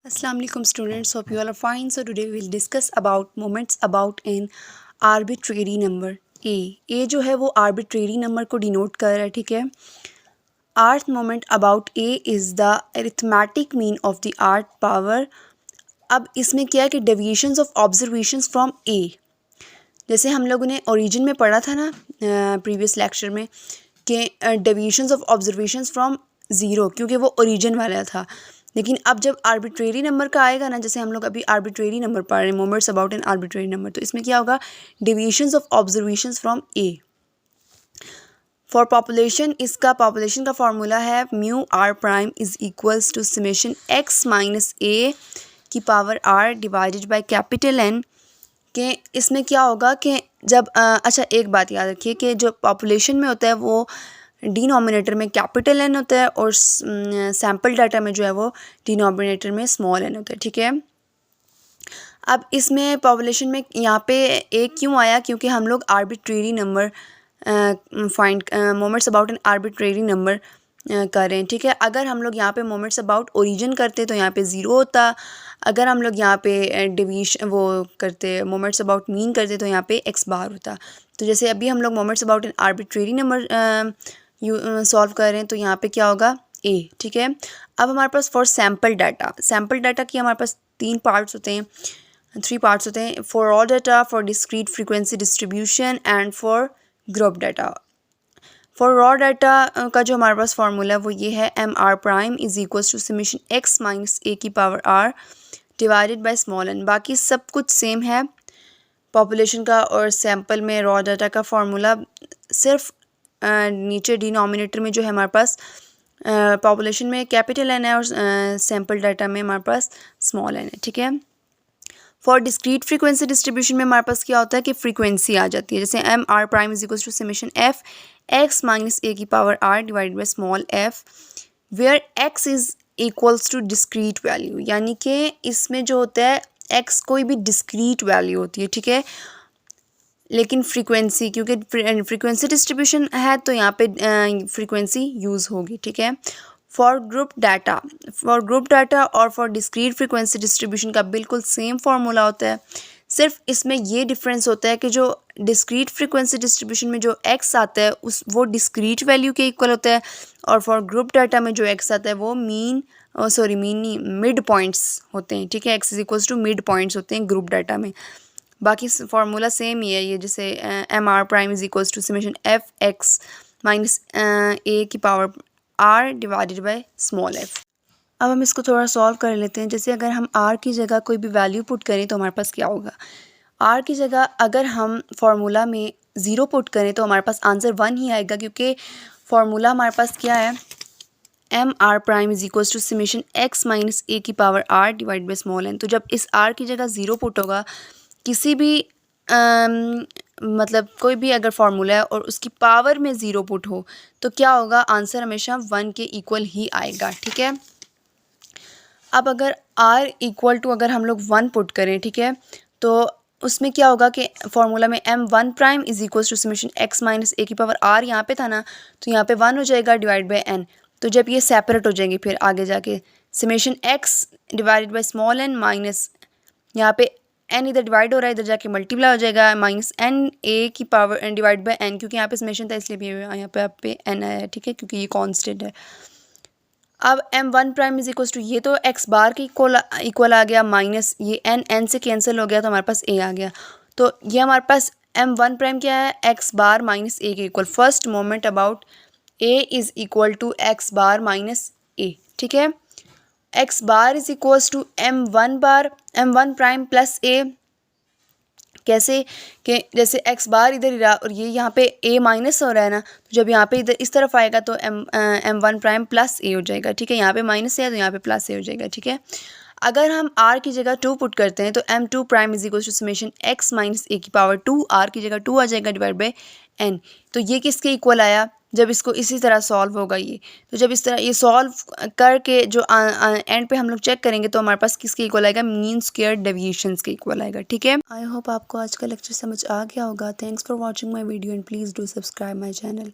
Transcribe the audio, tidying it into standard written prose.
Assalamu alaikum students, hope you all are fine. So today we will discuss about moments about an arbitrary number a जो है वो arbitrary number को denote कर रहा है, ठीक है. Rth moment about a is the arithmetic mean of the rth power. अब इसमें क्या है कि deviations of observations from a, जैसे हम लोगों ने origin में पढ़ा था ना previous lecture में कि deviations of observations from 0, क्योंकि वो origin वाला था. लेकिन अब जब आर्बिट्रेरी नंबर का आएगा ना, जैसे हम लोग अभी आर्बिट्रेरी नंबर पढ़ रहे हैं, moments about an arbitrary number, तो इसमें क्या होगा, deviations of observations from A. For population, इसका पॉपुलेशन का फार्मूला है mu R prime is equals to summation X minus A की power R divided by capital N. के इसमें क्या होगा कि जब अच्छा एक बात याद रखिए कि जो पॉपुलेशन में होता है वो डिनोमिनेटर में कैपिटल एन होता है और सैम्पल डाटा में जो है वो डिनोमिनेटर में स्मॉल एन होता है, ठीक है. अब इसमें पॉपुलेशन में यहाँ पे ए क्यों आया, क्योंकि हम लोग arbitrary number find moments about an arbitrary number कर रहे हैं, ठीक है. अगर हम लोग यहाँ पे मोमेंट्स अबाउट ओरिजिन करते तो यहाँ पे 0 होता. अगर हम लोग यहाँ पे डिवीजन वो करते मोमेंट्स अबाउट मीन करते तो यहाँ पे एक्स बार होता. तो जैसे अभी हम लोग moments about an arbitrary number solve कर रहे हैं तो यहाँ पे क्या होगा ए, ठीक है. अब हमारे पास फॉर सैम्पल डाटा की हमारे पास 3 पार्ट्स होते हैं, 3 पार्ट्स होते हैं. For raw data, for discrete frequency distribution and for group data. For raw data का जो हमारे पास फार्मूला है वो ये है M R prime is equals to summation X minus A की power R divided by small N. बाकी सब कुछ सेम है पॉपुलेशन का और सैम्पल में रॉ डाटा का फार्मूला. सिर्फ नीचे डिनोमिनेटर में जो है हमारे पास पॉपुलेशन में कैपिटल एन है और सैम्पल डाटा में हमारे पास स्मॉल एन है, ठीक है. फॉर डिस्क्रीट फ्रीक्वेंसी डिस्ट्रीब्यूशन में हमारे पास क्या होता है कि फ्रीक्वेंसी आ जाती है, जैसे M R prime is equals to summation F X minus A की power R divided by small F, where X is equals to discrete value. यानी कि इसमें जो होता है एक्स कोई भी डिस्क्रीट वैल्यू होती है, ठीक है. लेकिन फ्रीक्वेंसी, क्योंकि फ्रीक्वेंसी डिस्ट्रीब्यूशन है तो यहाँ पे फ्रीक्वेंसी यूज़ होगी, ठीक है. फॉर ग्रुप डाटा और फॉर डिस्क्रीट फ्रीक्वेंसी डिस्ट्रीब्यूशन का बिल्कुल सेम फार्मूला होता है. सिर्फ इसमें ये डिफरेंस होता है कि जो डिस्क्रीट फ्रीक्वेंसी डिस्ट्रीब्यूशन में जो एक्स आता है वो डिस्क्रीट वैल्यू के इक्वल होता है, और फॉर ग्रुप डाटा में जो एक्स आता है वो मिड पॉइंट्स होते हैं, ठीक है. X is equals to mid points होते हैं ग्रुप डाटा में. बाकी फार्मूला सेम ही है ये, जैसे M R prime is equals to summation F X minus A की power R divided by small F. अब हम इसको थोड़ा सॉल्व कर लेते हैं. जैसे अगर हम आर की जगह कोई भी वैल्यू पुट करें तो हमारे पास क्या होगा. आर की जगह अगर हम फार्मूला में 0 पुट करें तो हमारे पास आंसर 1 ही आएगा, क्योंकि फार्मूला हमारे पास क्या है, M R prime is equals to summation X minus A की power R divide by small n. तो जब इस आर की जगह 0 पुट होगा, किसी भी मतलब कोई भी अगर फार्मूला है और उसकी पावर में 0 पुट हो तो क्या होगा, आंसर हमेशा 1 के इक्वल ही आएगा, ठीक है. अब अगर r इक्वल टू अगर हम लोग 1 पुट करें, ठीक है, तो उसमें क्या होगा कि फार्मूला में m1 prime is equals to summation x minus A की पावर r यहाँ पे था ना, तो यहाँ पे 1 हो जाएगा डिवाइड बाई n. तो जब ये सेपरेट हो जाएंगे फिर आगे जाके summation x divided by small n minus यहाँ पे n इधर डिवाइड हो रहा है, इधर जाके मल्टीप्लाई हो जाएगा माइनस n a की power n divide by n, क्योंकि यहाँ पे समेशन था इसलिए भी यहाँ पे n आया है, ठीक है, क्योंकि ये कांस्टेंट है. अब m1 prime is equals to ये तो x बार के इक्वल आ गया, माइनस ये n से कैंसिल हो गया तो हमारे पास a आ गया. तो ये हमारे पास m1 प्राइम क्या है, x बार माइनस a के equal. First moment about a is equal to x bar minus a, ठीक है. x bar is equals to m1 prime plus a. कैसे कि जैसे x बार इधर ही रहा और ये यहाँ पे a माइनस हो रहा है ना, तो जब यहाँ पे इधर इस तरफ आएगा तो m1 प्राइम प्लस a हो जाएगा, ठीक है. यहाँ पे माइनस है तो यहाँ पे प्लस a हो जाएगा, ठीक है. अगर हम r की जगह 2 पुट करते हैं तो m2 prime is equal to summation x minus a की पावर 2, r की जगह 2 आ जाएगा डिवाइड बाई n. तो ये किसके इक्वल आया, जब इसको इसी तरह सॉल्व होगा ये, तो जब इस तरह ये सॉल्व करके जो एंड पे हम लोग चेक करेंगे तो हमारे पास किसके इक्वल आएगा, मीन स्क्वायर डेविएशंस के इक्वल आएगा, ठीक है. आई होप आपको आज का लेक्चर समझ आ गया होगा. Thanks for watching my video and please do subscribe my channel.